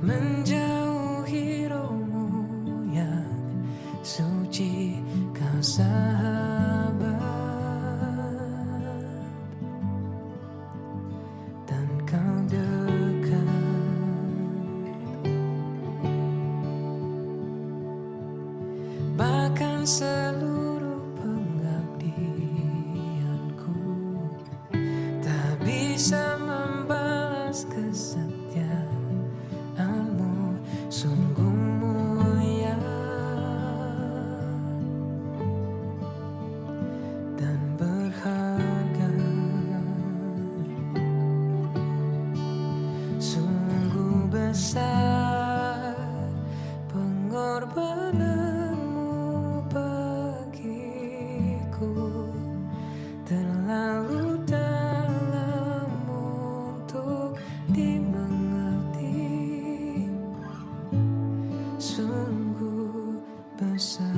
menjauhi rohmu yang suci, kau sahabat dan kau dekat. Bahkan seluruh pengabdianku tak bisa membalas kesetiaanmu, sungguh mulia dan berharga. Sungguh besar pengorbananmu bagiku, terlalu dalam untuk dimengerti. Sungguh besar,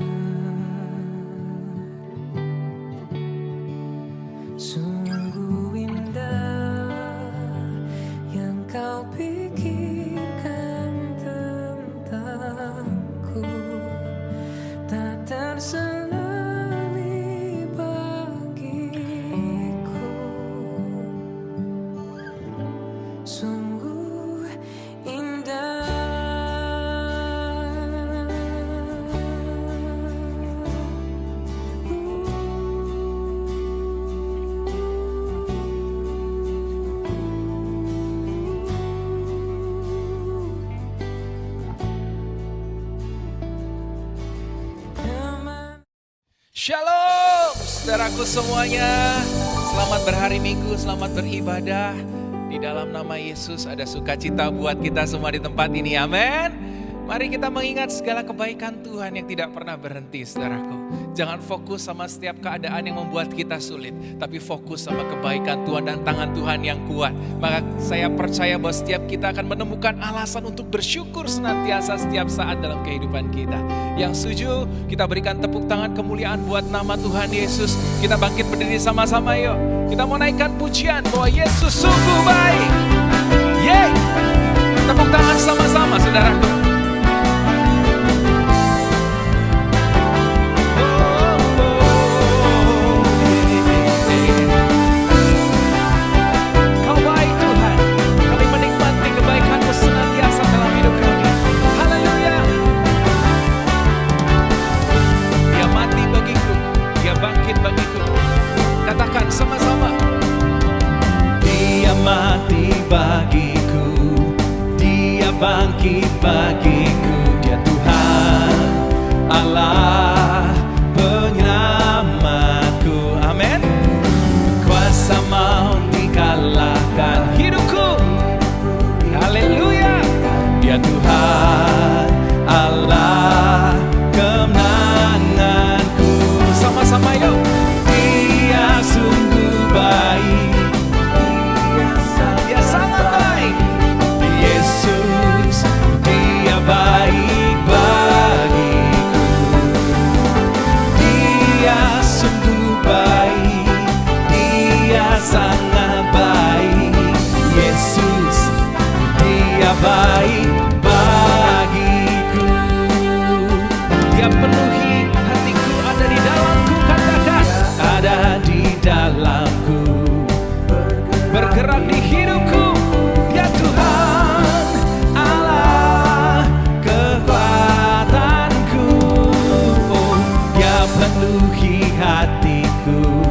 sungguh indah yang kau pikirkan tentangku, tak terselami bagiku. Sungguh indah. Shalom, saudaraku semuanya. Selamat berhari Minggu, selamat beribadah. Di dalam nama Yesus ada sukacita buat kita semua di tempat ini, amin. Mari kita mengingat segala kebaikan Tuhan yang tidak pernah berhenti, saudaraku. Jangan fokus sama setiap keadaan yang membuat kita sulit, tapi fokus sama kebaikan Tuhan dan tangan Tuhan yang kuat. Maka saya percaya bahwa setiap kita akan menemukan alasan untuk bersyukur senantiasa setiap saat dalam kehidupan kita. Yang setuju, kita berikan tepuk tangan kemuliaan buat nama Tuhan Yesus. Kita bangkit berdiri sama-sama yuk. Kita mau naikkan pujian bahwa Yesus sungguh baik. Yeay! Tepuk tangan sama-sama, saudaraku. Katakan sama-sama. Dia mati bagiku, Dia bangkit bagiku. Dia Tuhan Allah penyelamatku. Amin. Kuasa maut dikalahkan hidupku. Haleluya. Dia Tuhan Allah kemenanganku. Sama-sama yuk. Sungguh baik, Dia sangat baik. Yesus, Dia baik bagiku. Dia sungguh baik, Dia sangat baik. Yesus, Dia baik bagiku. Dia penuhi hatiku, ada di dalamku, katakan ada di dalamku, bergerak di hidupku. Ya Tuhan Allah kekuatanku, oh, Dia penuhi hatiku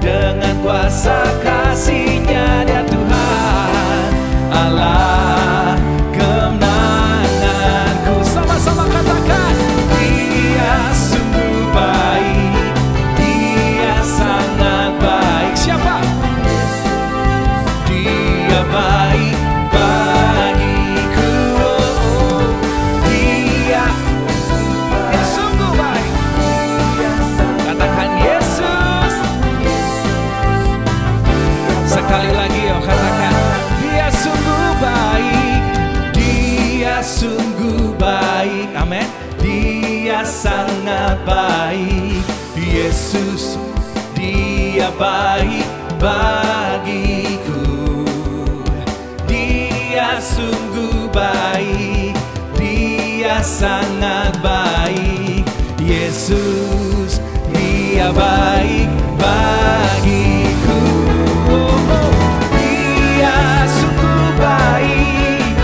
dengan kuasa kasih-Nya. Dia Tuhan Allah kemenanganku. Sama-sama katakan. Dia sungguh baik, Dia sangat baik. Siapa? Dia baik bagiku. Dia sungguh baik. Katakan Yesus. Sekali lagi yuk katakan. Dia sungguh baik, Dia sungguh baik. Amin. Dia sangat baik. Yesus, Dia baik bagiku. Dia sungguh baik. sangat baik. Yesus, Dia baik bagiku. Dia sungguh baik,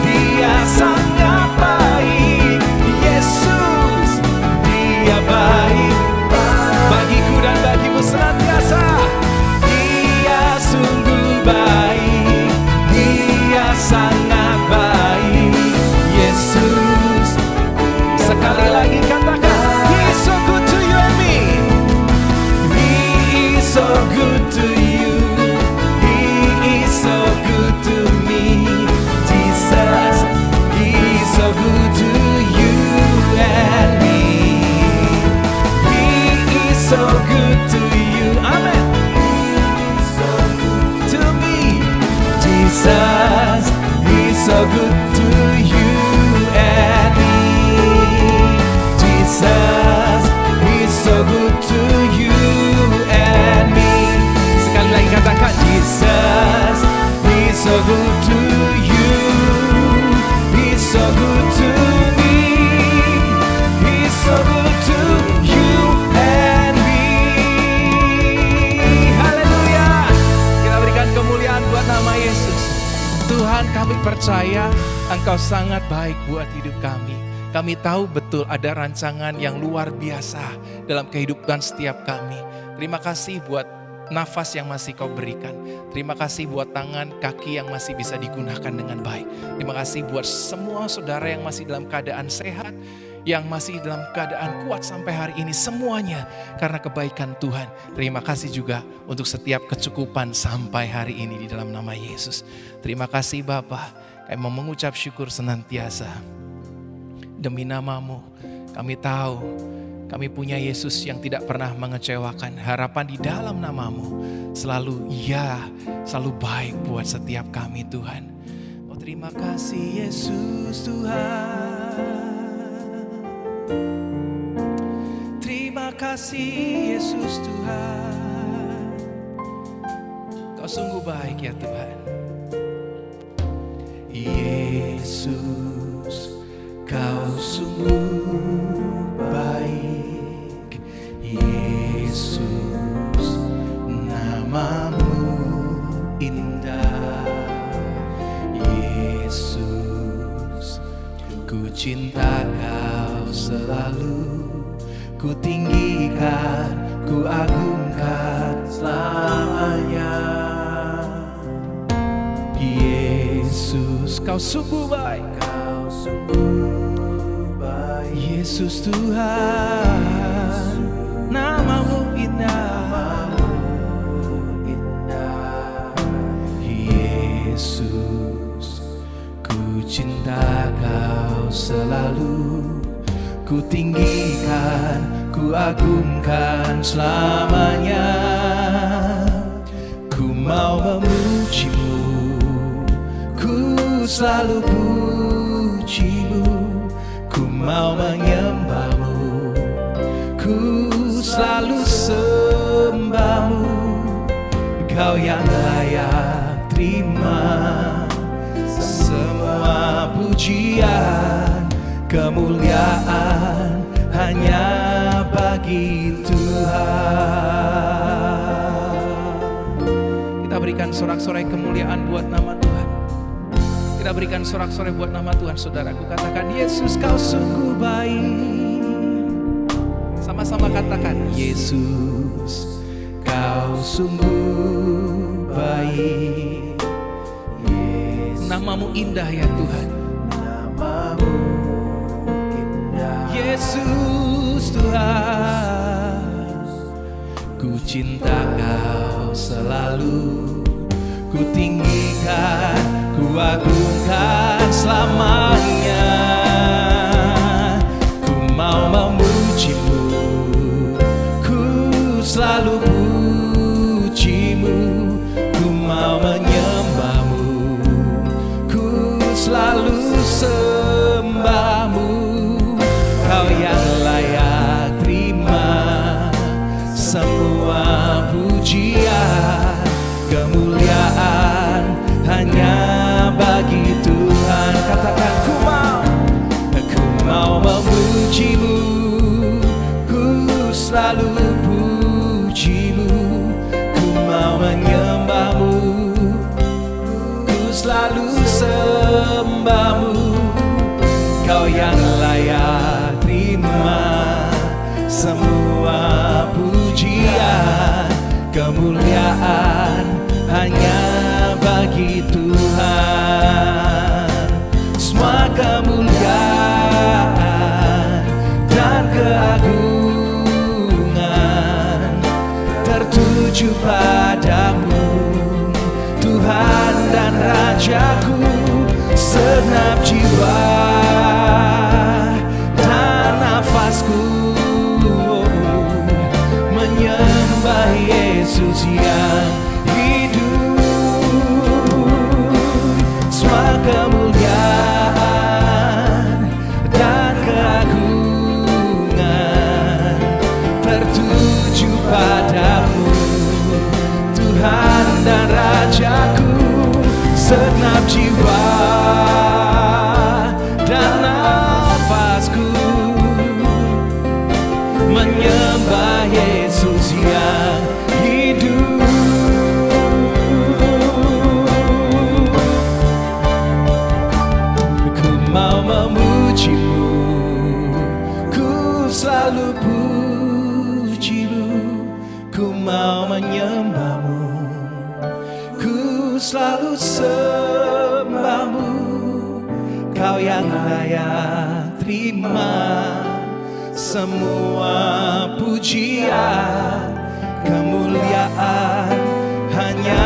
Dia sangat baik. Yesus, Dia baik bagiku dan bagimu senantiasa. Dia sungguh baik, Dia sangat baik. Yesus, sekali lagi katakan, He is so good to you and me. He is so good to you. He is so good to me. Jesus, He is so good to you and me. He is so good to you. Amen. He is so good to me. Jesus, He is so good to you and me. Jesus, He is so good to you and me. Sekali lagi katakan, Jesus, He is so good to you. He is so good to me. He is so good to you and me. Haleluya. Kita berikan kemuliaan buat nama Yesus. Tuhan, kami percaya Engkau sangat baik buat hidup kami. Kami tahu betul ada rancangan yang luar biasa dalam kehidupan setiap kami. Terima kasih buat nafas yang masih Kau berikan. Terima kasih buat tangan, kaki yang masih bisa digunakan dengan baik. Terima kasih buat semua saudara yang masih dalam keadaan sehat, yang masih dalam keadaan kuat sampai hari ini. Semuanya karena kebaikan Tuhan. Terima kasih juga untuk setiap kecukupan sampai hari ini di dalam nama Yesus. Terima kasih Bapa. Kami mau mengucap syukur senantiasa. Demi nama-Mu, kami tahu kami punya Yesus yang tidak pernah mengecewakan. Harapan di dalam nama-Mu selalu selalu baik buat setiap kami Tuhan. Oh, terima kasih Yesus Tuhan. Terima kasih Yesus Tuhan. Kau sungguh baik ya Tuhan. Yesus, Kau sungguh baik. Yesus, nama-Mu indah. Yesus, ku cinta Kau selalu. Ku tinggikan, ku agungkan selamanya. Yesus, Kau sungguh baik. Kau sungguh baik. Yesus Tuhan, nama-Mu indah. Yesus, ku cinta Kau selalu. Ku tinggikan, ku agungkan selamanya. Ku mau memuji-Mu, ku selalu puji-Mu. Ku mau menyembah-Mu, ku selalu sembah-Mu. Kau yang layak terima semua pujian, kemuliaan hanya bagi Tuhan. Kita berikan sorak-sorai kemuliaan buat nama Tuhan. Kita berikan sorak-sorai buat nama Tuhan, saudaraku. Katakan, Yesus Kau sungguh baik. Sama-sama katakan, Yesus Kau sungguh baik. Nama-Mu indah ya Tuhan. Nama-Mu indah. Yesus Tuhan, ku cinta Kau selalu. Ku tinggikan, ku agungkan selamanya. Ku mau memuji-Mu, ku selalu puji-Mu. Ku mau menyembah-Mu, ku selalu sembah-Mu. Kau yang layak terima semua pujian, kemuliaan hanya bagi Tuhan. Katakan, ku mau Kau yang layak terima semua pujian, kemuliaan hanya bagi Tuhan. Semua kemuliaan dan keagungan tertuju padamu, Tuhan dan Rajaku. Segenap jiwa dan nafasku menyembah Yesus yang hidup. Semua kemuliaan dan keagungan tertuju padamu, Tuhan dan Rajaku. Segenap jiwa dan nafasku menyembah Yesus yang hidup. Ku mau memujimu, ku selalu pujimu. Ku mau menyembahmu, ku selalu sembahmu. Kau yang layak terima semua pujian, kemuliaan hanya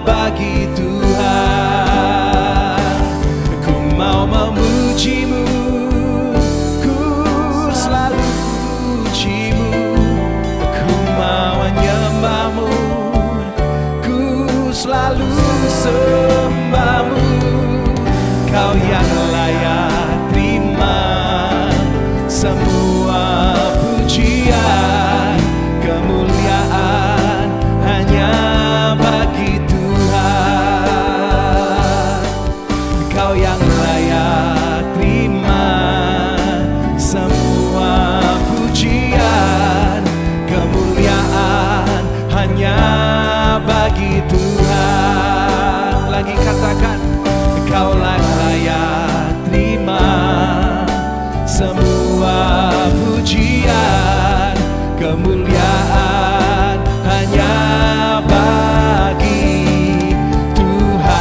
bagi Tuhan. Ku mau memujimu, ku selalu pujimu. Ku mau menyembahmu, ku selalu sembahmu. Kau yang layak terima semua pujian, kemuliaan hanya bagi Tuhan. Kau yang layak terima semua pujian, kemuliaan hanya bagi Tuhan. Lagi katakan, kau layak terima semua pujian, kemuliaan hanya bagi Tuhan.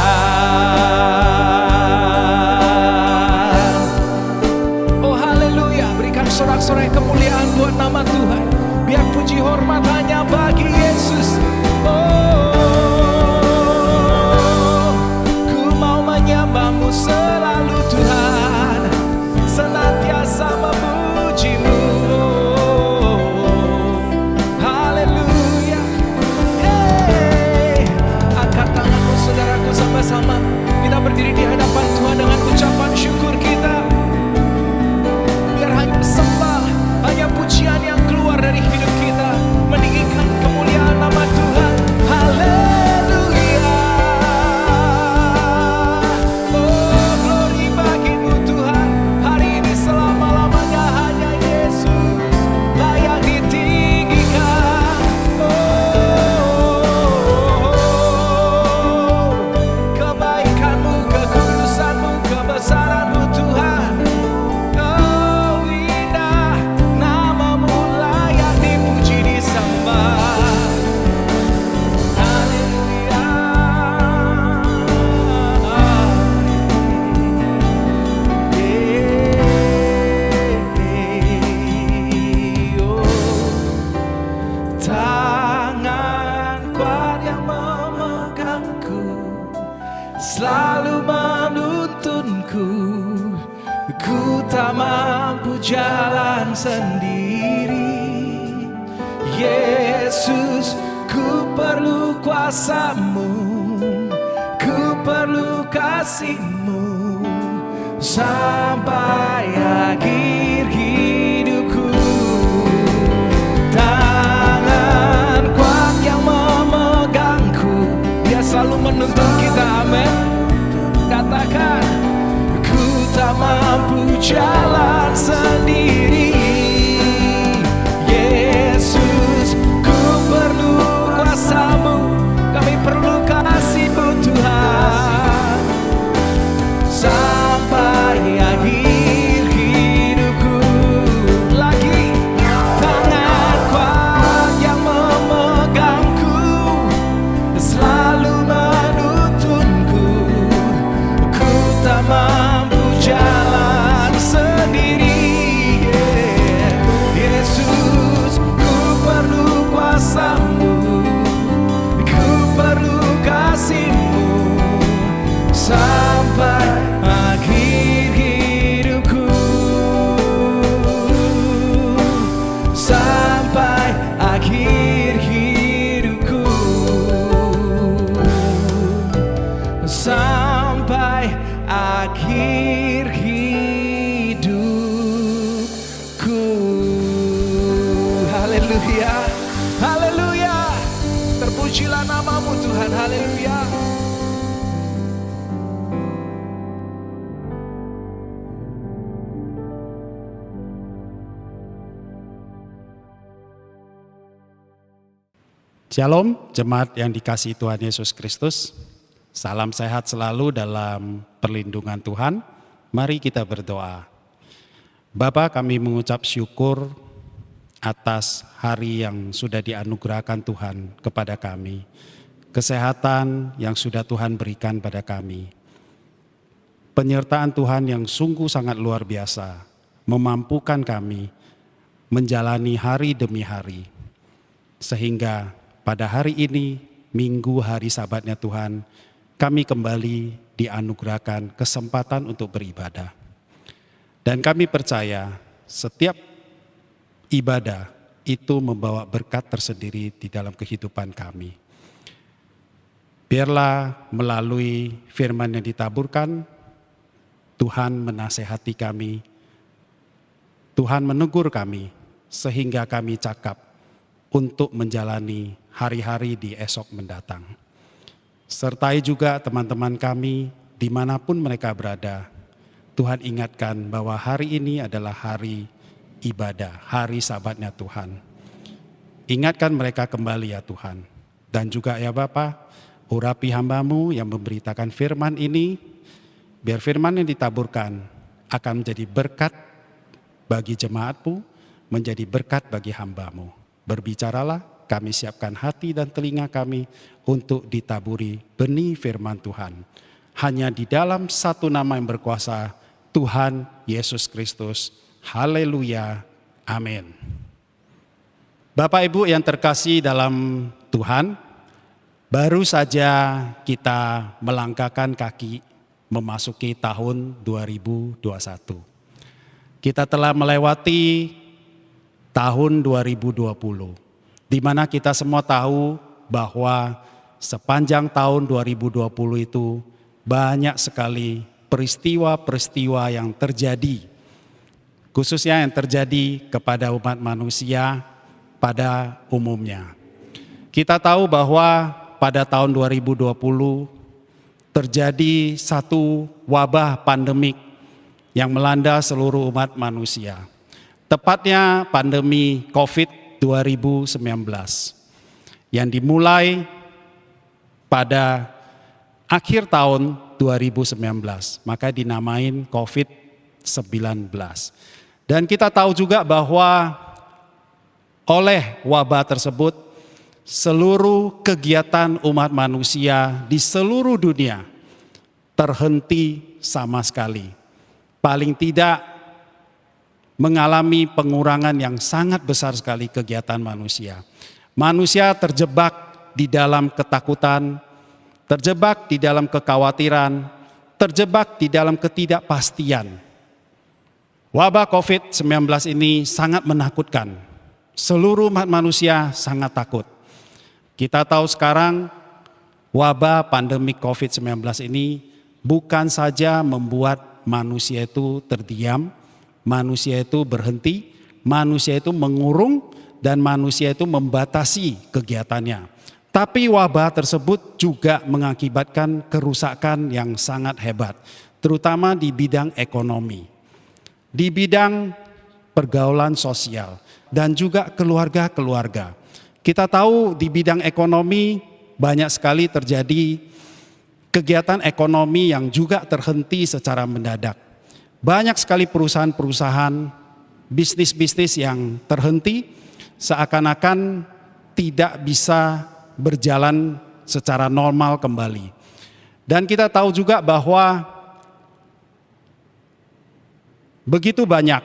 Oh haleluya, berikan sorak-sorai kemuliaan buat nama Tuhan. Biar puji hormat hanya bagi Yesus. Ku mau menyembahmu selalu Tuhan, senantiasa memujimu. Haleluya. Angkat tanganmu saudaraku, sama-sama kita berdiri di hadapan Tuhan dengan ucapan syukur kita. Biar hanya sembah, hanya pujian yang keluar dari hidup kita, meninggikan kemuliaan nama Tuhan. Haleluya. Oh glory bagimu Tuhan. Hari ini selama-lamanya hanya Yesus layak ditinggikan. Kebaikanmu, kekudusanmu, kebesaranmu Tuhan. Oh indah, namamu layak dipuji, disembah. Haleluya. Tangan kuat yang memegangku, selalu menuntunku. Ku tak mampu jalan sendiri. Yesus, ku perlu kuasa-Mu, ku perlu kasih-Mu sampai akhir hidupku. Tangan kuat yang memegangku, Dia selalu menuntun kita, amin. Katakan, ku tak mampu jalan sendiri. Yesus, ku perlu kuasa-Mu, kami perlu kasih-Mu Tuhan sampai akhir Terpujilah namamu Tuhan, haleluya. Shalom, jemaat yang dikasihi Tuhan Yesus Kristus. Salam sehat selalu dalam perlindungan Tuhan. Mari kita berdoa. Bapa, kami mengucap syukur atas hari yang sudah dianugerahkan Tuhan kepada kami. Kesehatan yang sudah Tuhan berikan pada kami. Penyertaan Tuhan yang sungguh sangat luar biasa, memampukan kami menjalani hari demi hari. Sehingga pada hari ini, Minggu hari Sabatnya Tuhan, kami kembali dianugerahkan kesempatan untuk beribadah. Dan kami percaya setiap ibadah itu membawa berkat tersendiri di dalam kehidupan kami. Biarlah melalui firman yang ditaburkan, Tuhan menasehati kami, Tuhan menegur kami, sehingga kami cakap untuk menjalani hari-hari di esok mendatang. Sertai juga teman-teman kami dimanapun mereka berada. Tuhan ingatkan bahwa hari ini adalah hari ibadah, hari Sabatnya Tuhan. Ingatkan mereka kembali ya Tuhan. Dan juga ya Bapa, urapi hamba-Mu yang memberitakan firman ini, biar firman yang ditaburkan akan menjadi berkat bagi jemaat-Mu, menjadi berkat bagi hamba-Mu. Berbicaralah, kami siapkan hati dan telinga kami untuk ditaburi benih firman Tuhan. Hanya di dalam satu nama yang berkuasa, Tuhan Yesus Kristus. Haleluya. Amin. Bapak Ibu yang terkasih dalam Tuhan, baru saja kita melangkahkan kaki memasuki tahun 2021. Kita telah melewati tahun 2020. Di mana kita semua tahu bahwa sepanjang tahun 2020 itu banyak sekali peristiwa-peristiwa yang terjadi, khususnya yang terjadi kepada umat manusia pada umumnya. Kita tahu bahwa pada tahun 2020 terjadi satu wabah pandemik yang melanda seluruh umat manusia. Tepatnya pandemi COVID 2019 yang dimulai pada akhir tahun 2019, maka dinamain COVID-19. Dan kita tahu juga bahwa oleh wabah tersebut seluruh kegiatan umat manusia di seluruh dunia terhenti sama sekali. Paling tidak mengalami pengurangan yang sangat besar sekali kegiatan manusia. Manusia terjebak di dalam ketakutan, terjebak di dalam kekhawatiran, terjebak di dalam ketidakpastian. Wabah COVID-19 ini sangat menakutkan. Seluruh umat manusia sangat takut. Kita tahu sekarang wabah pandemi COVID-19 ini bukan saja membuat manusia itu terdiam, manusia itu berhenti, manusia itu mengurung, dan manusia itu membatasi kegiatannya. Tapi wabah tersebut juga mengakibatkan kerusakan yang sangat hebat, terutama di bidang ekonomi, di bidang pergaulan sosial, dan juga keluarga-keluarga. Kita tahu di bidang ekonomi banyak sekali terjadi kegiatan ekonomi yang juga terhenti secara mendadak. Banyak sekali perusahaan-perusahaan, bisnis-bisnis yang terhenti seakan-akan tidak bisa berjalan secara normal kembali. Dan kita tahu juga bahwa begitu banyak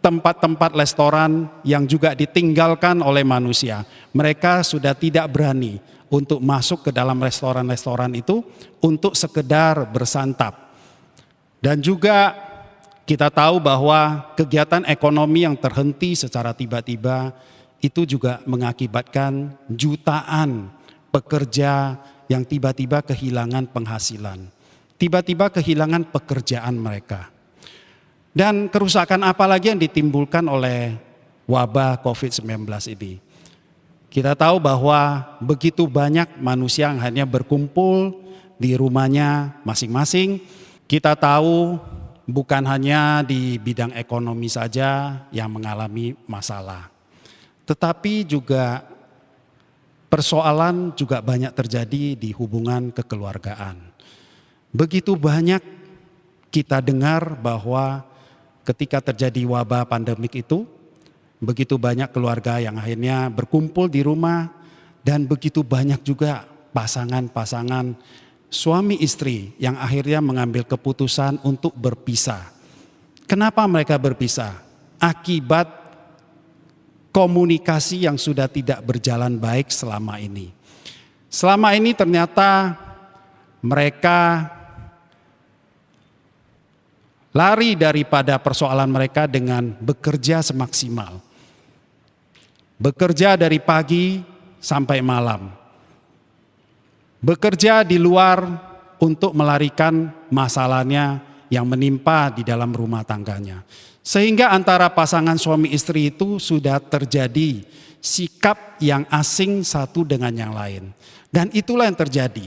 tempat-tempat restoran yang juga ditinggalkan oleh manusia. Mereka sudah tidak berani untuk masuk ke dalam restoran-restoran itu untuk sekedar bersantap. Dan juga kita tahu bahwa kegiatan ekonomi yang terhenti secara tiba-tiba itu juga mengakibatkan jutaan pekerja yang tiba-tiba kehilangan penghasilan, tiba-tiba kehilangan pekerjaan mereka. Dan kerusakan apa lagi yang ditimbulkan oleh wabah COVID-19 ini? Kita tahu bahwa begitu banyak manusia yang hanya berkumpul di rumahnya masing-masing. Kita tahu bukan hanya di bidang ekonomi saja yang mengalami masalah, tetapi juga persoalan juga banyak terjadi di hubungan kekeluargaan. Begitu banyak kita dengar bahwa ketika terjadi wabah pandemik itu, begitu banyak keluarga yang akhirnya berkumpul di rumah, dan begitu banyak juga pasangan-pasangan suami istri yang akhirnya mengambil keputusan untuk berpisah. Kenapa mereka berpisah? Akibat komunikasi yang sudah tidak berjalan baik selama ini. Selama ini ternyata mereka lari daripada persoalan mereka dengan bekerja semaksimal. Bekerja dari pagi sampai malam. Bekerja di luar untuk melarikan masalahnya yang menimpa di dalam rumah tangganya. Sehingga antara pasangan suami istri itu sudah terjadi sikap yang asing satu dengan yang lain. Dan itulah yang terjadi.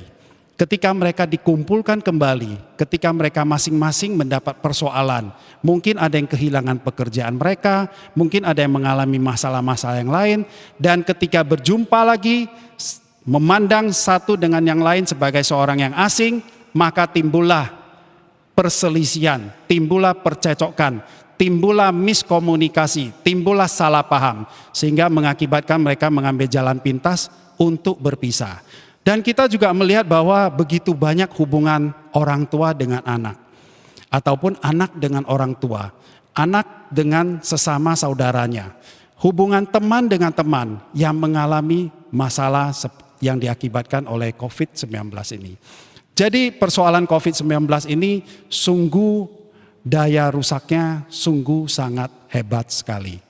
Ketika mereka dikumpulkan kembali, ketika mereka masing-masing mendapat persoalan, mungkin ada yang kehilangan pekerjaan mereka, mungkin ada yang mengalami masalah-masalah yang lain, dan ketika berjumpa lagi, memandang satu dengan yang lain sebagai seorang yang asing, maka timbullah perselisihan, timbullah percecokan, timbullah miskomunikasi, timbullah salah paham, sehingga mengakibatkan mereka mengambil jalan pintas untuk berpisah. Dan kita juga melihat bahwa begitu banyak hubungan orang tua dengan anak, ataupun anak dengan orang tua, anak dengan sesama saudaranya, hubungan teman dengan teman yang mengalami masalah yang diakibatkan oleh COVID-19 ini. Jadi persoalan COVID-19 ini sungguh daya rusaknya sungguh sangat hebat sekali.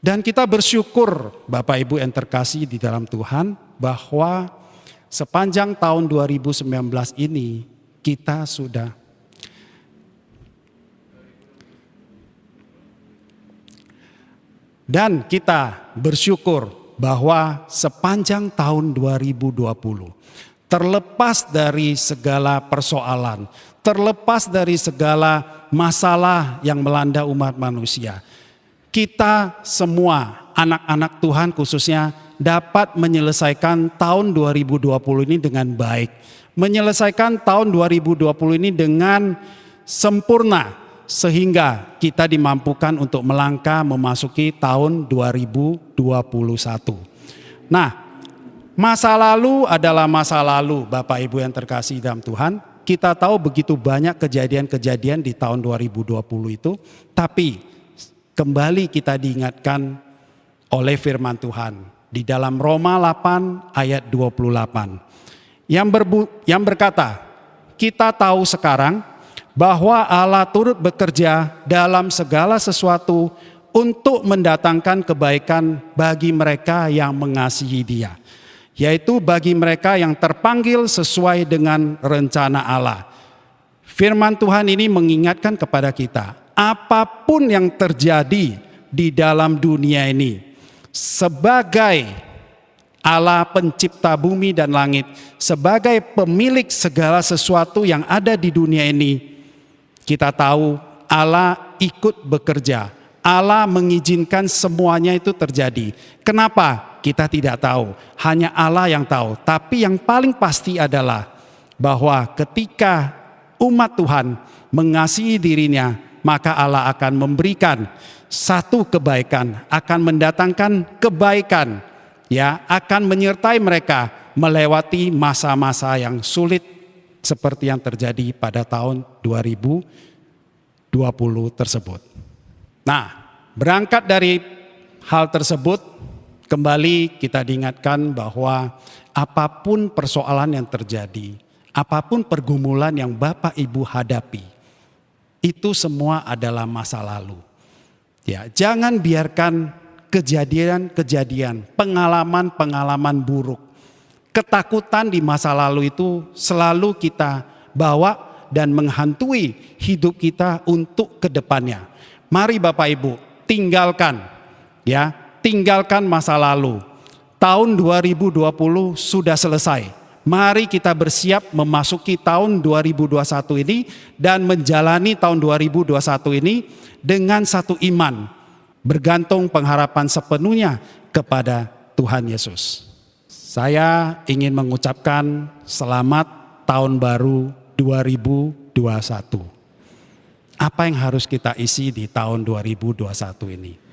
Dan kita bersyukur Bapak Ibu yang terkasih di dalam Tuhan bahwa sepanjang tahun 2019 ini kita sudah dan kita bersyukur bahwa sepanjang tahun 2020 terlepas dari segala persoalan, terlepas dari segala masalah yang melanda umat manusia, kita semua anak-anak Tuhan khususnya dapat menyelesaikan tahun 2020 ini dengan baik. Menyelesaikan tahun 2020 ini dengan sempurna sehingga kita dimampukan untuk melangkah memasuki tahun 2021. Nah, masa lalu adalah masa lalu Bapak Ibu yang terkasih dalam Tuhan. Kita tahu begitu banyak kejadian-kejadian di tahun 2020 itu, tapi kembali kita diingatkan oleh firman Tuhan di dalam Roma 8 ayat 28 yang berkata, kita tahu sekarang bahwa Allah turut bekerja dalam segala sesuatu untuk mendatangkan kebaikan bagi mereka yang mengasihi Dia, yaitu bagi mereka yang terpanggil sesuai dengan rencana Allah. Firman Tuhan ini mengingatkan kepada kita, apapun yang terjadi di dalam dunia ini, sebagai Allah pencipta bumi dan langit, sebagai pemilik segala sesuatu yang ada di dunia ini, kita tahu Allah ikut bekerja. Allah mengizinkan semuanya itu terjadi. Kenapa? Kita tidak tahu. Hanya Allah yang tahu. Tapi yang paling pasti adalah bahwa ketika umat Tuhan mengasihi dirinya, maka Allah akan memberikan satu kebaikan, akan mendatangkan kebaikan, ya, akan menyertai mereka melewati masa-masa yang sulit seperti yang terjadi pada tahun 2020 tersebut. Nah, berangkat dari hal tersebut, kembali kita diingatkan bahwa apapun persoalan yang terjadi, apapun pergumulan yang Bapak Ibu hadapi, itu semua adalah masa lalu. Ya, jangan biarkan kejadian-kejadian, pengalaman-pengalaman buruk, ketakutan di masa lalu itu selalu kita bawa dan menghantui hidup kita untuk kedepannya. Mari Bapak Ibu tinggalkan masa lalu. tahun 2020 sudah selesai. Mari kita bersiap memasuki tahun 2021 ini dan menjalani tahun 2021 ini dengan satu iman, bergantung pengharapan sepenuhnya kepada Tuhan Yesus. Saya ingin mengucapkan selamat tahun baru 2021. Apa yang harus kita isi di tahun 2021 ini?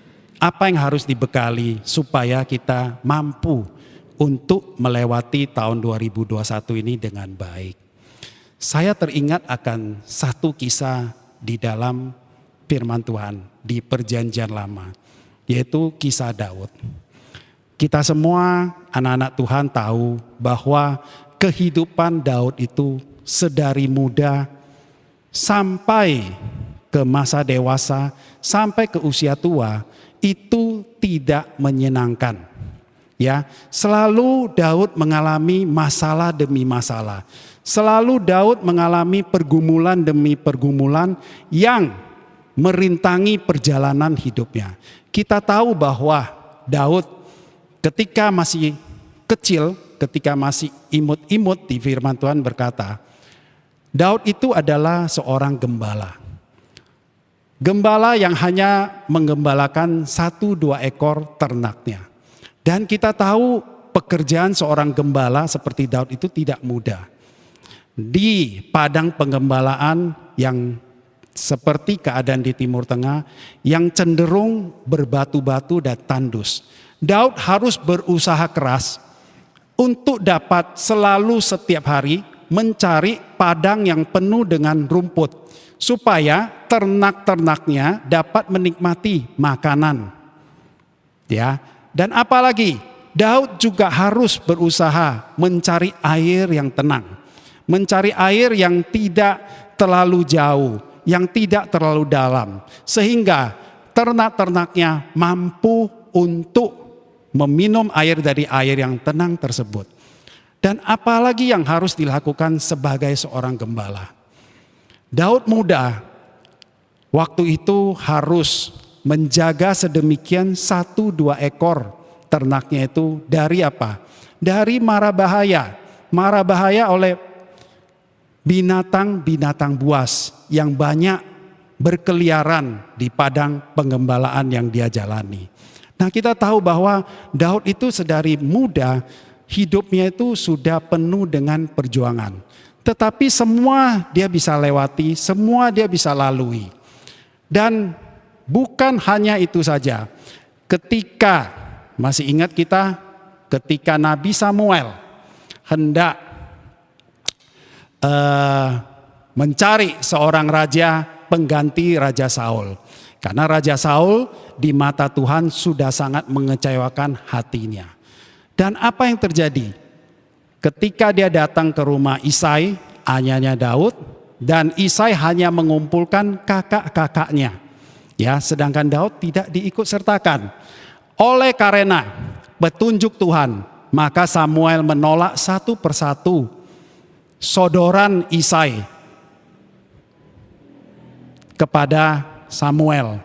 Apa yang harus dibekali supaya kita mampu untuk melewati tahun 2021 ini dengan baik? Saya teringat akan satu kisah di dalam firman Tuhan di Perjanjian Lama, yaitu kisah Daud. Kita semua anak-anak Tuhan tahu bahwa kehidupan Daud itu sedari muda sampai ke masa dewasa, sampai ke usia tua, itu tidak menyenangkan. Ya, selalu Daud mengalami masalah demi masalah. Selalu Daud mengalami pergumulan demi pergumulan yang merintangi perjalanan hidupnya. Kita tahu bahwa Daud ketika masih kecil, ketika masih imut-imut, di firman Tuhan berkata, Daud itu adalah seorang gembala. Gembala yang hanya menggembalakan 1-2 ekor ternaknya. Dan kita tahu pekerjaan seorang gembala seperti Daud itu tidak mudah. Di padang penggembalaan yang seperti keadaan di Timur Tengah, yang cenderung berbatu-batu dan tandus, Daud harus berusaha keras untuk dapat selalu setiap hari mencari padang yang penuh dengan rumput supaya ternak-ternaknya dapat menikmati makanan. Ya, dan apalagi Daud juga harus berusaha mencari air yang tenang, mencari air yang tidak terlalu jauh, yang tidak terlalu dalam, sehingga ternak-ternaknya mampu untuk meminum air dari air yang tenang tersebut. Dan apalagi yang harus dilakukan sebagai seorang gembala. Daud muda waktu itu harus menjaga sedemikian 1-2 ekor ternaknya itu dari apa? Dari mara bahaya. Mara bahaya oleh binatang-binatang buas yang banyak berkeliaran di padang penggembalaan yang dia jalani. Nah, kita tahu bahwa Daud itu sedari muda hidupnya itu sudah penuh dengan perjuangan. Tetapi semua dia bisa lewati, semua dia bisa lalui. Dan bukan hanya itu saja. Ketika, masih ingat kita, ketika Nabi Samuel hendak mencari seorang raja pengganti Raja Saul. Karena Raja Saul di mata Tuhan sudah sangat mengecewakan hatinya. Dan apa yang terjadi? Ketika dia datang ke rumah Isai, ayahnya Daud, dan Isai hanya mengumpulkan kakak-kakaknya. Ya, sedangkan Daud tidak diikut sertakan. Oleh karena petunjuk Tuhan, maka Samuel menolak satu persatu sodoran Isai kepada Samuel.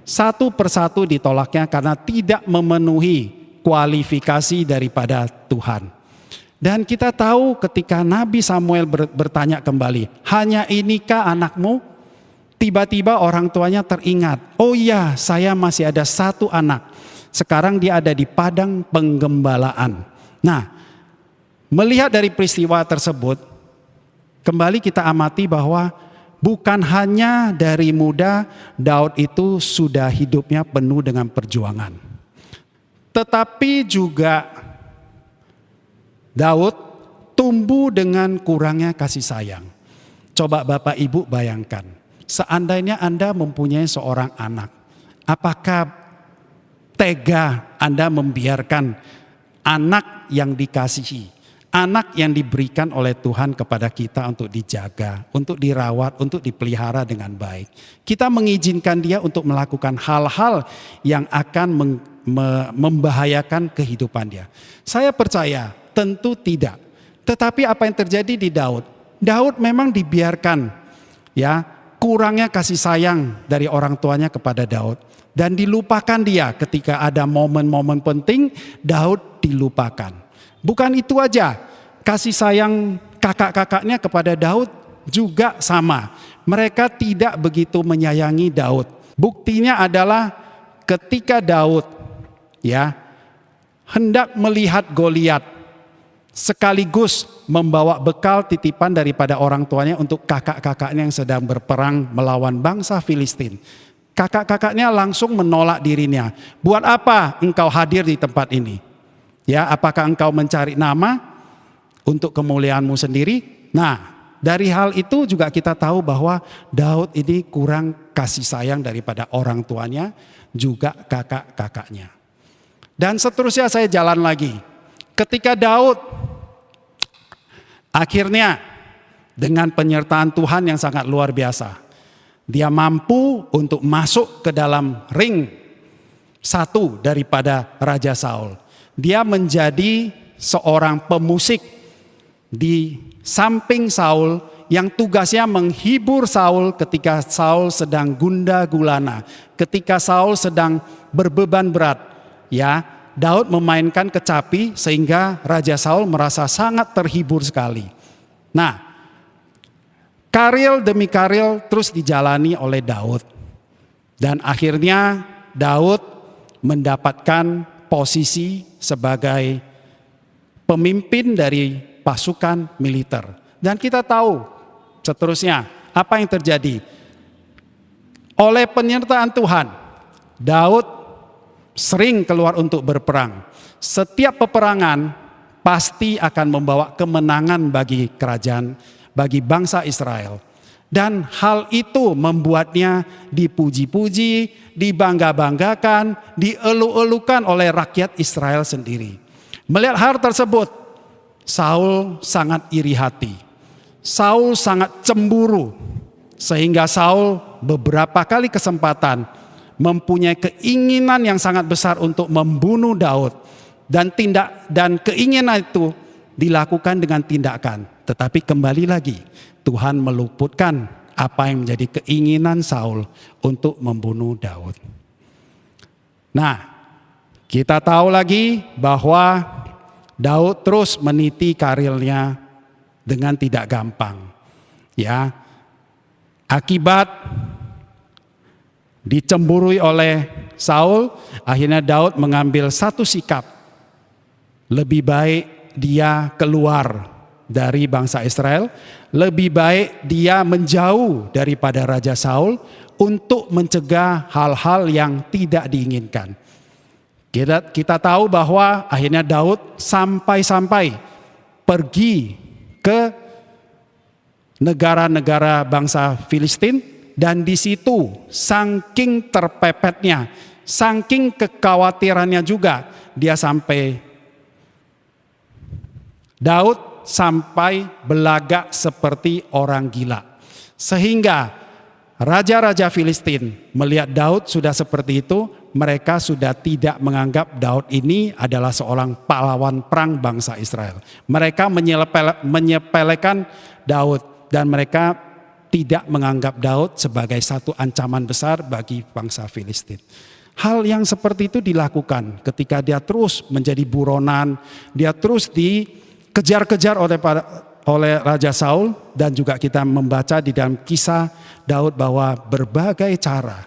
Satu persatu ditolaknya karena tidak memenuhi kualifikasi daripada Tuhan. Dan kita tahu ketika Nabi Samuel bertanya kembali, hanya inikah anakmu? Tiba-tiba orang tuanya teringat, oh iya, saya masih ada satu anak. Sekarang dia ada di padang penggembalaan. Nah, melihat dari peristiwa tersebut, kembali kita amati bahwa bukan hanya dari muda Daud itu sudah hidupnya penuh dengan perjuangan. Tetapi juga Daud tumbuh dengan kurangnya kasih sayang. Coba Bapak Ibu bayangkan, seandainya Anda mempunyai seorang anak, apakah tega Anda membiarkan anak yang dikasihi, anak yang diberikan oleh Tuhan kepada kita untuk dijaga, untuk dirawat, untuk dipelihara dengan baik. Kita mengizinkan dia untuk melakukan hal-hal yang akan membahayakan kehidupan dia. Saya percaya tentu tidak. Tetapi apa yang terjadi di Daud? Daud memang dibiarkan ya kurangnya kasih sayang dari orang tuanya kepada Daud. Dan dilupakan dia ketika ada momen-momen penting, Daud dilupakan. Bukan itu aja, kasih sayang kakak-kakaknya kepada Daud juga sama. Mereka tidak begitu menyayangi Daud. Buktinya adalah ketika Daud hendak melihat Goliat, sekaligus membawa bekal titipan daripada orang tuanya untuk kakak-kakaknya yang sedang berperang melawan bangsa Filistin. Kakak-kakaknya langsung menolak dirinya. Buat apa engkau hadir di tempat ini? Apakah engkau mencari nama untuk kemuliaanmu sendiri? Nah, dari hal itu juga kita tahu bahwa Daud ini kurang kasih sayang daripada orang tuanya, juga kakak-kakaknya. Dan seterusnya saya jalan lagi. Ketika Daud akhirnya dengan penyertaan Tuhan yang sangat luar biasa, dia mampu untuk masuk ke dalam ring satu daripada Raja Saul. Dia menjadi seorang pemusik di samping Saul yang tugasnya menghibur Saul ketika Saul sedang gundah gulana, ketika Saul sedang berbeban berat. Daud memainkan kecapi sehingga Raja Saul merasa sangat terhibur sekali. Nah, karil demi karil terus dijalani oleh Daud. Dan akhirnya Daud mendapatkan posisi sebagai pemimpin dari pasukan militer. Dan kita tahu seterusnya apa yang terjadi. Oleh penyertaan Tuhan, Daud sering keluar untuk berperang. Setiap peperangan pasti akan membawa kemenangan bagi kerajaan, bagi bangsa Israel. Dan hal itu membuatnya dipuji-puji, dibangga-banggakan, dielu-elukan oleh rakyat Israel sendiri. Melihat hal tersebut, Saul sangat iri hati. Saul sangat cemburu. Sehingga Saul beberapa kali kesempatan mempunyai keinginan yang sangat besar untuk membunuh Daud, dan keinginan itu dilakukan dengan tindakan. Tetapi kembali lagi Tuhan meluputkan apa yang menjadi keinginan Saul untuk membunuh Daud. Nah, kita tahu lagi bahwa Daud terus meniti karirnya dengan tidak gampang. Akibat dicemburui oleh Saul, akhirnya Daud mengambil satu sikap. Lebih baik dia keluar dari bangsa Israel, lebih baik dia menjauh daripada Raja Saul untuk mencegah hal-hal yang tidak diinginkan. Kita tahu bahwa akhirnya Daud sampai pergi ke negara-negara bangsa Filistin. Dan di situ saking terpepetnya, saking kekhawatirannya juga, Daud sampai belagak seperti orang gila. Sehingga raja-raja Filistin melihat Daud sudah seperti itu, mereka sudah tidak menganggap Daud ini adalah seorang pahlawan perang bangsa Israel. Mereka menyepelekan Daud dan mereka tidak menganggap Daud sebagai satu ancaman besar bagi bangsa Filistin. Hal yang seperti itu dilakukan ketika dia terus menjadi buronan, dia terus dikejar-kejar oleh Raja Saul, dan juga kita membaca di dalam kisah Daud bahwa berbagai cara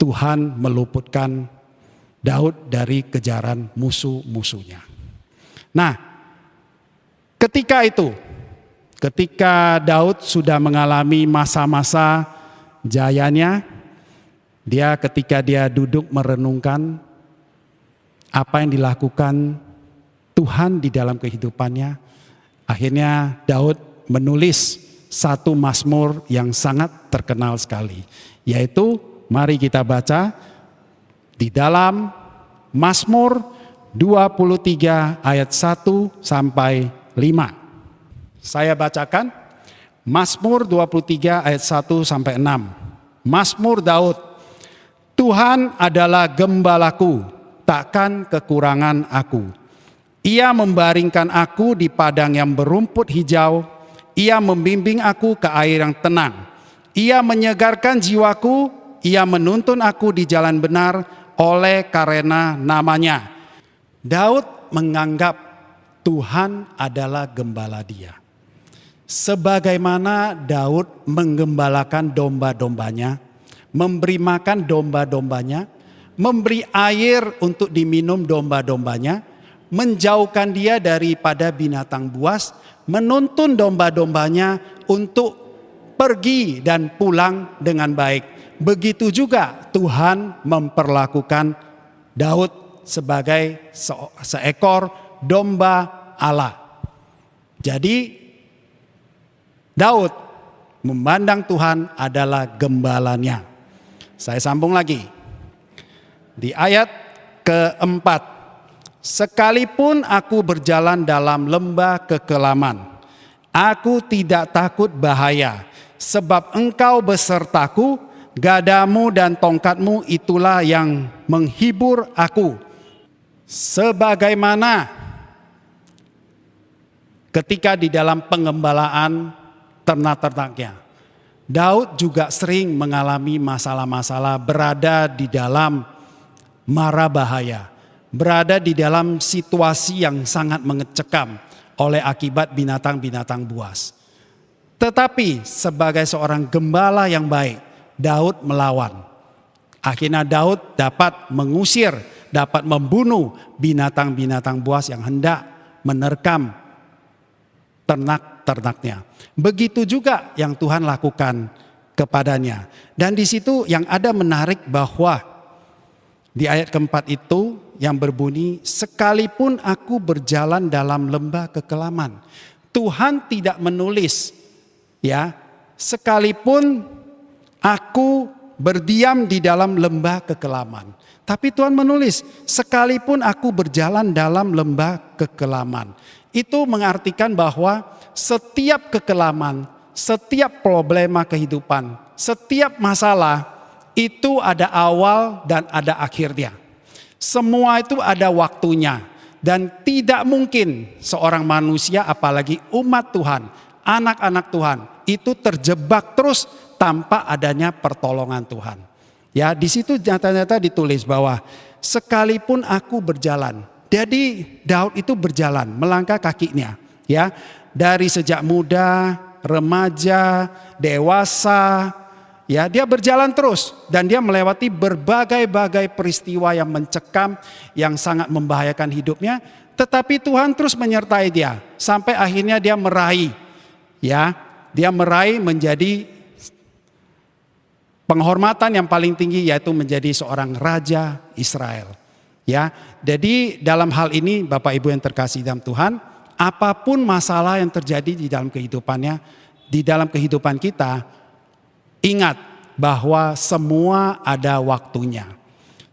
Tuhan meluputkan Daud dari kejaran musuh-musuhnya. Nah, ketika Daud sudah mengalami masa-masa jayanya, ketika dia duduk merenungkan apa yang dilakukan Tuhan di dalam kehidupannya, akhirnya Daud menulis satu mazmur yang sangat terkenal sekali, yaitu mari kita baca di dalam Mazmur 23 ayat 1 sampai 5. Saya bacakan Mazmur 23 ayat 1 sampai 6. Mazmur Daud. Tuhan adalah gembalaku, takkan kekurangan aku. Ia membaringkan aku di padang yang berumput hijau. Ia membimbing aku ke air yang tenang. Ia menyegarkan jiwaku. Ia menuntun aku di jalan benar oleh karena namanya. Daud menganggap Tuhan adalah gembala dia. Sebagaimana Daud menggembalakan domba-dombanya, memberi makan domba-dombanya, memberi air untuk diminum domba-dombanya, menjauhkan dia daripada binatang buas, menuntun domba-dombanya untuk pergi dan pulang dengan baik. Begitu juga Tuhan memperlakukan Daud sebagai seekor domba Allah. Jadi Daud memandang Tuhan adalah gembalanya. Saya sambung lagi. Di ayat keempat. Sekalipun aku berjalan dalam lembah kekelaman, aku tidak takut bahaya, sebab engkau besertaku, gadamu dan tongkatmu itulah yang menghibur aku. Sebagaimana ketika di dalam pengembalaan ternak-ternaknya, Daud juga sering mengalami masalah-masalah, berada di dalam mara bahaya, berada di dalam situasi yang sangat mengecekam oleh akibat binatang-binatang buas. Tetapi sebagai seorang gembala yang baik, Daud melawan. Akhirnya Daud dapat mengusir, dapat membunuh binatang-binatang buas yang hendak menerkam ternak-ternaknya. Begitu juga yang Tuhan lakukan kepadanya. Dan di situ yang ada menarik bahwa di ayat keempat itu yang berbunyi, sekalipun aku berjalan dalam lembah kekelaman. Tuhan tidak menulis, ya, sekalipun aku berdiam di dalam lembah kekelaman. Tapi Tuhan menulis, sekalipun aku berjalan dalam lembah kekelaman. Itu mengartikan bahwa setiap kekelaman, setiap problema kehidupan, setiap masalah itu ada awal dan ada akhirnya. Semua itu ada waktunya. Dan tidak mungkin seorang manusia, apalagi umat Tuhan, anak-anak Tuhan, itu terjebak terus tanpa adanya pertolongan Tuhan. Ya, di situ nyata-nyata ditulis bahwa sekalipun aku berjalan. Jadi Daud itu berjalan, melangkah kakinya, ya, dari sejak muda, remaja, dewasa, ya, dia berjalan terus dan dia melewati berbagai-bagai peristiwa yang mencekam, yang sangat membahayakan hidupnya. Tetapi Tuhan terus menyertai dia sampai akhirnya dia meraih, ya, dia meraih menjadi penghormatan yang paling tinggi, yaitu menjadi seorang raja Israel. Ya, jadi dalam hal ini Bapak Ibu yang terkasih dalam Tuhan, apapun masalah yang terjadi di dalam kehidupannya, di dalam kehidupan kita, ingat bahwa semua ada waktunya.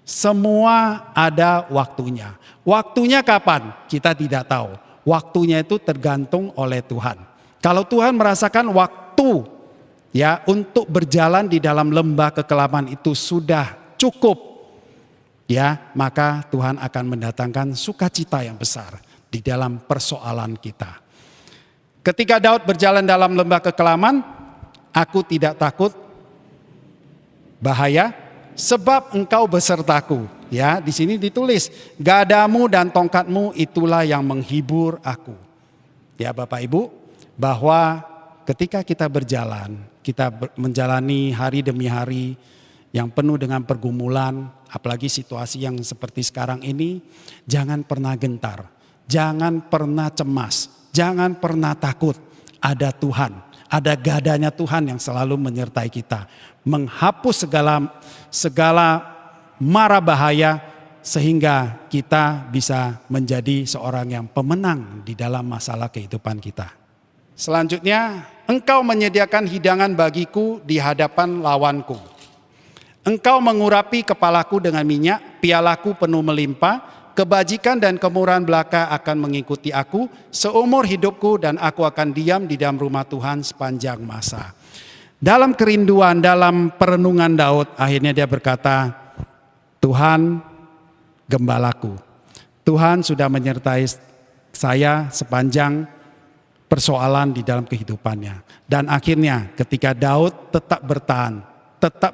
Semua ada waktunya. Waktunya kapan? Kita tidak tahu. Waktunya itu tergantung oleh Tuhan. Kalau Tuhan merasakan waktu, ya, untuk berjalan di dalam lembah kekelaman itu sudah cukup, ya, maka Tuhan akan mendatangkan sukacita yang besar di dalam persoalan kita. Ketika Daud berjalan dalam lembah kekelaman, aku tidak takut bahaya, sebab engkau besertaku. Ya, di sini ditulis, gadamu dan tongkatmu itulah yang menghibur aku. Ya Bapak Ibu, bahwa ketika kita berjalan, kita menjalani hari demi hari yang penuh dengan pergumulan, apalagi situasi yang seperti sekarang ini, jangan pernah gentar, jangan pernah cemas, jangan pernah takut. Ada Tuhan, ada gadanya Tuhan yang selalu menyertai kita, menghapus segala mara bahaya sehingga kita bisa menjadi seorang yang pemenang di dalam masalah kehidupan kita. Selanjutnya, engkau menyediakan hidangan bagiku di hadapan lawanku. Engkau mengurapi kepalaku dengan minyak, pialaku penuh melimpah, kebajikan dan kemurahan belaka akan mengikuti aku seumur hidupku dan aku akan diam di dalam rumah Tuhan sepanjang masa. Dalam kerinduan, dalam perenungan Daud, akhirnya dia berkata, Tuhan gembalaku. Tuhan sudah menyertai saya sepanjang persoalan di dalam kehidupannya. Dan akhirnya ketika Daud tetap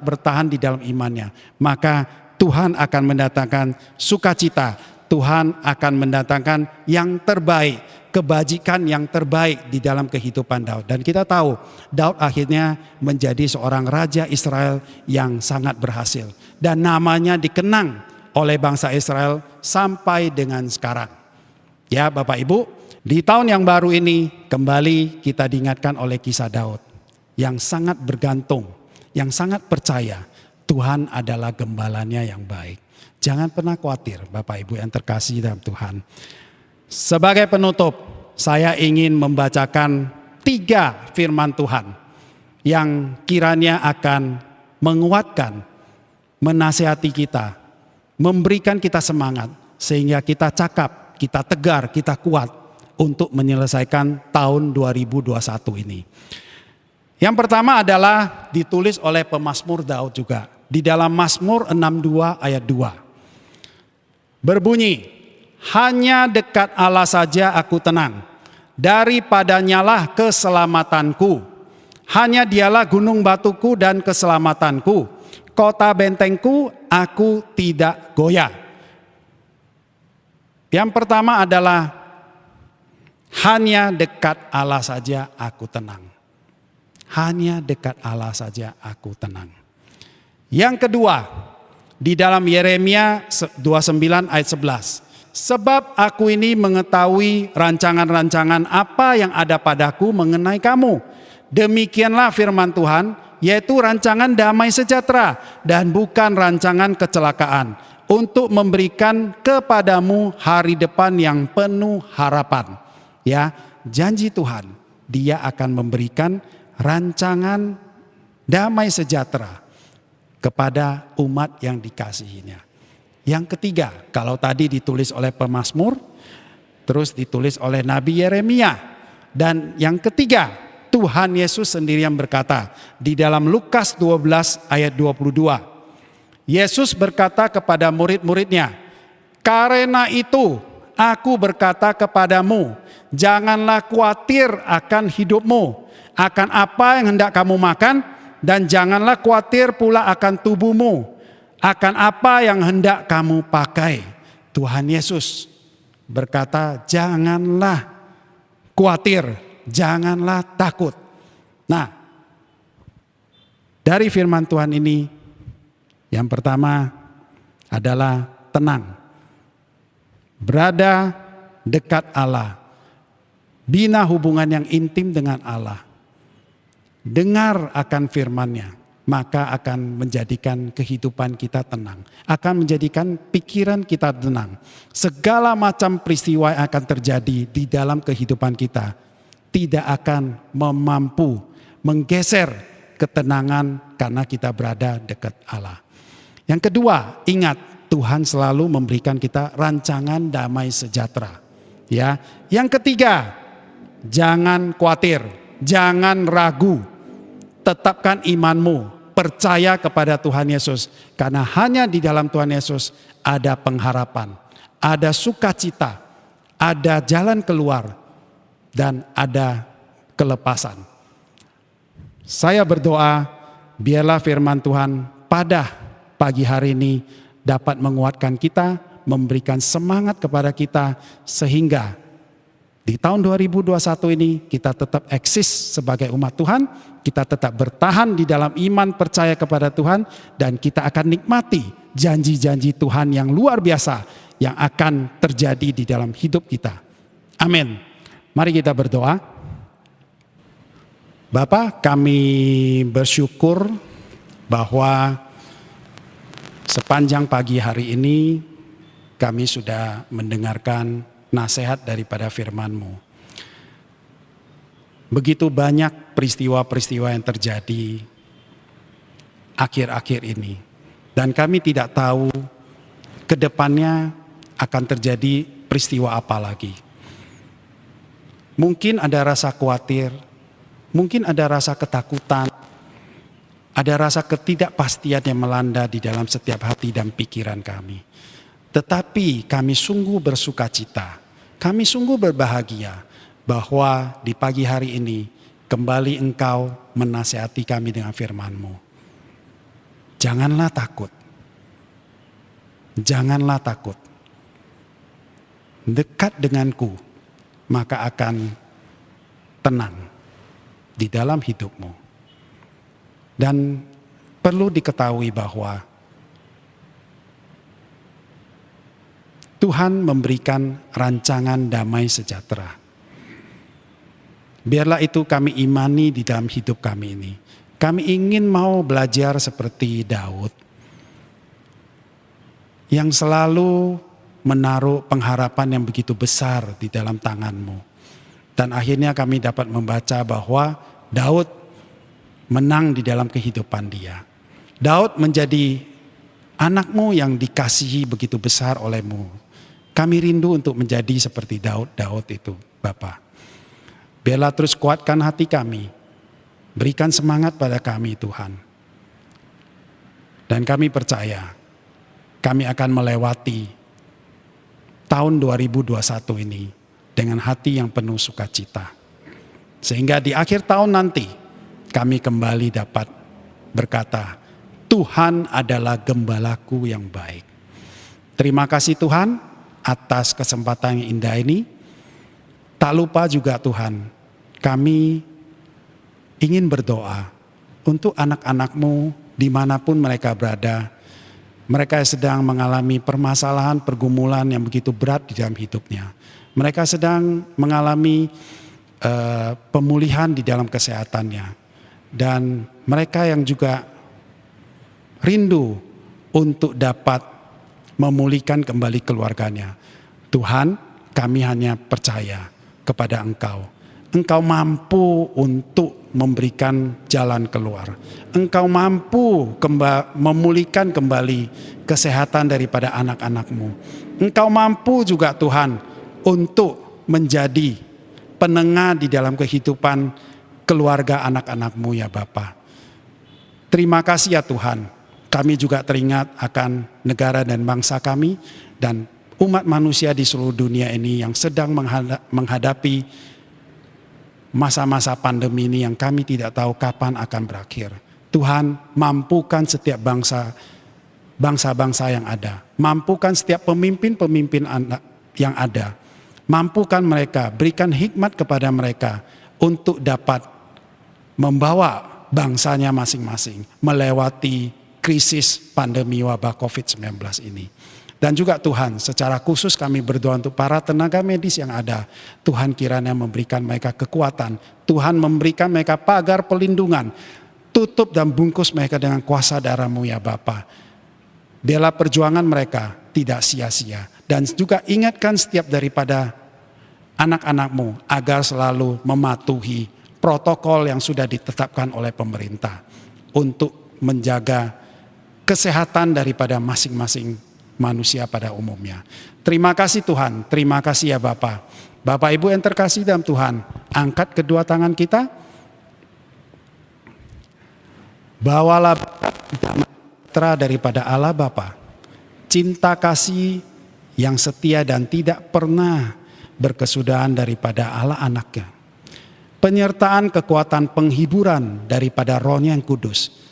bertahan di dalam imannya, maka Tuhan akan mendatangkan sukacita, Tuhan akan mendatangkan yang terbaik, kebajikan yang terbaik di dalam kehidupan Daud. Dan kita tahu Daud akhirnya menjadi seorang raja Israel yang sangat berhasil. Dan namanya dikenang oleh bangsa Israel sampai dengan sekarang. Ya Bapak Ibu, di tahun yang baru ini kembali kita diingatkan oleh kisah Daud yang sangat bergantung, yang sangat percaya Tuhan adalah gembalanya yang baik. Jangan pernah khawatir Bapak Ibu yang terkasih dalam Tuhan. Sebagai penutup, saya ingin membacakan 3 firman Tuhan yang kiranya akan menguatkan, menasihati kita, memberikan kita semangat sehingga kita cakap, kita tegar, kita kuat untuk menyelesaikan tahun 2021 ini. Yang pertama adalah ditulis oleh pemazmur Daud juga di dalam Mazmur 62 ayat 2. Berbunyi, hanya dekat Allah saja aku tenang, daripadanyalah keselamatanku. Hanya dialah gunung batuku dan keselamatanku, kota bentengku, aku tidak goyah. Yang pertama adalah hanya dekat Allah saja aku tenang. Hanya dekat Allah saja aku tenang. Yang kedua, di dalam Yeremia 29 ayat 11. Sebab aku ini mengetahui rancangan-rancangan apa yang ada padaku mengenai kamu. Demikianlah firman Tuhan, yaitu rancangan damai sejahtera dan bukan rancangan kecelakaan, untuk memberikan kepadamu hari depan yang penuh harapan. Ya, janji Tuhan, Dia akan memberikan rancangan damai sejahtera kepada umat yang dikasihinya. Yang ketiga, kalau tadi ditulis oleh pemazmur, terus ditulis oleh Nabi Yeremia. Dan yang ketiga, Tuhan Yesus sendiri yang berkata di dalam Lukas 12 ayat 22. Yesus berkata kepada murid-muridnya, karena itu aku berkata kepadamu, janganlah khawatir akan hidupmu, akan apa yang hendak kamu makan, dan janganlah khawatir pula akan tubuhmu, akan apa yang hendak kamu pakai. Tuhan Yesus berkata, janganlah khawatir, janganlah takut. Nah, dari firman Tuhan ini, yang pertama adalah tenang. Berada dekat Allah. Bina hubungan yang intim dengan Allah. Dengar akan firman-Nya, maka akan menjadikan kehidupan kita tenang. Akan menjadikan pikiran kita tenang. Segala macam peristiwa yang akan terjadi di dalam kehidupan kita tidak akan mampu menggeser ketenangan karena kita berada dekat Allah. Yang kedua, ingat Tuhan selalu memberikan kita rancangan damai sejahtera. Ya, yang ketiga, jangan khawatir, jangan ragu. Tetapkan imanmu, percaya kepada Tuhan Yesus. Karena hanya di dalam Tuhan Yesus ada pengharapan, ada sukacita, ada jalan keluar, dan ada kelepasan. Saya berdoa, biarlah firman Tuhan pada pagi hari ini dapat menguatkan kita, memberikan semangat kepada kita, sehingga di tahun 2021 ini kita tetap eksis sebagai umat Tuhan, kita tetap bertahan di dalam iman percaya kepada Tuhan, dan kita akan nikmati janji-janji Tuhan yang luar biasa yang akan terjadi di dalam hidup kita. Amin. Mari kita berdoa. Bapa, kami bersyukur bahwa sepanjang pagi hari ini kami sudah mendengarkan nasihat daripada firman-Mu. Begitu banyak peristiwa-peristiwa yang terjadi akhir-akhir ini. Dan kami tidak tahu ke depannya akan terjadi peristiwa apa lagi. Mungkin ada rasa khawatir, mungkin ada rasa ketakutan, ada rasa ketidakpastian yang melanda di dalam setiap hati dan pikiran kami. Tetapi kami sungguh bersukacita, kami sungguh berbahagia bahwa di pagi hari ini kembali Engkau menasihati kami dengan firman-Mu. Janganlah takut, janganlah takut. dekat denganku, maka akan tenang di dalam hidupmu. Dan perlu diketahui bahwa Tuhan memberikan rancangan damai sejahtera. Biarlah itu kami imani di dalam hidup kami ini. Kami ingin mau belajar seperti Daud yang selalu menaruh pengharapan yang begitu besar di dalam tanganmu. Dan akhirnya kami dapat membaca bahwa Daud menang di dalam kehidupan dia. Daud menjadi anakmu yang dikasihi begitu besar olehmu. Kami rindu untuk menjadi seperti Daud itu, Bapa. Biarlah terus kuatkan hati kami. Berikan semangat pada kami, Tuhan. Dan kami percaya kami akan melewati tahun 2021 ini dengan hati yang penuh sukacita. Sehingga di akhir tahun nanti kami kembali dapat berkata, Tuhan adalah gembalaku yang baik. Terima kasih Tuhan atas kesempatan yang indah ini. Tak lupa juga Tuhan, kami ingin berdoa untuk anak-anak-Mu dimanapun mereka berada. Mereka sedang mengalami permasalahan, pergumulan yang begitu berat di dalam hidupnya. Mereka sedang mengalami pemulihan di dalam kesehatannya. Dan mereka yang juga rindu untuk dapat memulihkan kembali keluarganya. Tuhan, kami hanya percaya kepada Engkau. Engkau mampu untuk memberikan jalan keluar. Engkau mampu memulihkan kembali kesehatan daripada anak-anak-Mu. Engkau mampu juga Tuhan untuk menjadi penengah di dalam kehidupan keluarga anak-anak-Mu ya Bapa. Terima kasih ya Tuhan. Kami juga teringat akan negara dan bangsa kami dan umat manusia di seluruh dunia ini yang sedang menghadapi masa-masa pandemi ini yang kami tidak tahu kapan akan berakhir. Tuhan, mampukan setiap bangsa-bangsa yang ada. Mampukan setiap pemimpin-pemimpin yang ada. Mampukan mereka, berikan hikmat kepada mereka untuk dapat membawa bangsanya masing-masing melewati krisis pandemi wabah COVID-19 ini. Dan juga Tuhan, secara khusus kami berdoa untuk para tenaga medis yang ada. Tuhan kiranya memberikan mereka kekuatan. Tuhan memberikan mereka pagar pelindungan. Tutup dan bungkus mereka dengan kuasa darah-Mu ya Bapa. Biarlah perjuangan mereka tidak sia-sia. Dan juga ingatkan setiap daripada anak-anak-Mu agar selalu mematuhi protokol yang sudah ditetapkan oleh pemerintah. Untuk menjaga kesehatan daripada masing-masing manusia pada umumnya. Terima kasih Tuhan, terima kasih ya Bapa. Bapak Ibu yang terkasih dalam Tuhan, angkat kedua tangan kita. Bawalah damai daripada Allah Bapa, cinta kasih yang setia dan tidak pernah berkesudahan daripada Allah Anaknya, penyertaan kekuatan penghiburan daripada Roh-Nya yang kudus,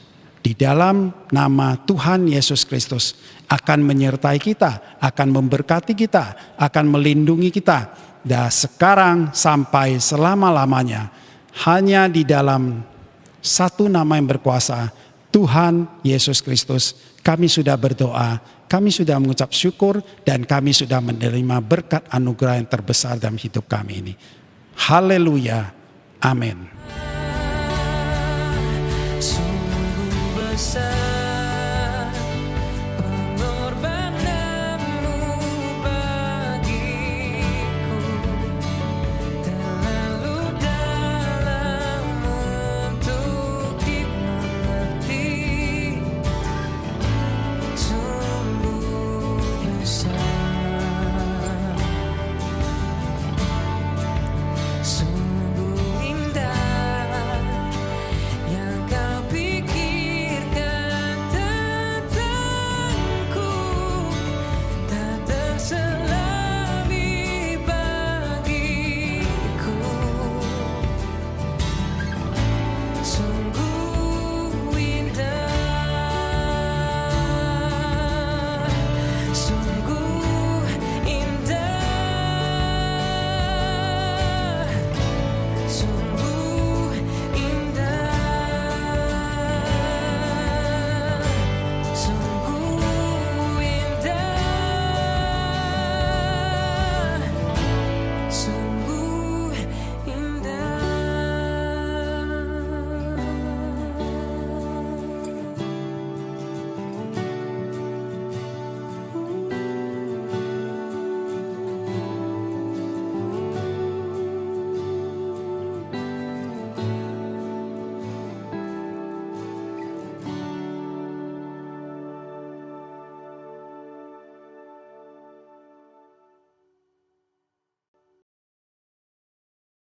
di dalam nama Tuhan Yesus Kristus akan menyertai kita, akan memberkati kita, akan melindungi kita. Dan sekarang sampai selama-lamanya hanya di dalam satu nama yang berkuasa, Tuhan Yesus Kristus. Kami sudah berdoa, kami sudah mengucap syukur dan kami sudah menerima berkat anugerah yang terbesar dalam hidup kami ini. Haleluya. Amin.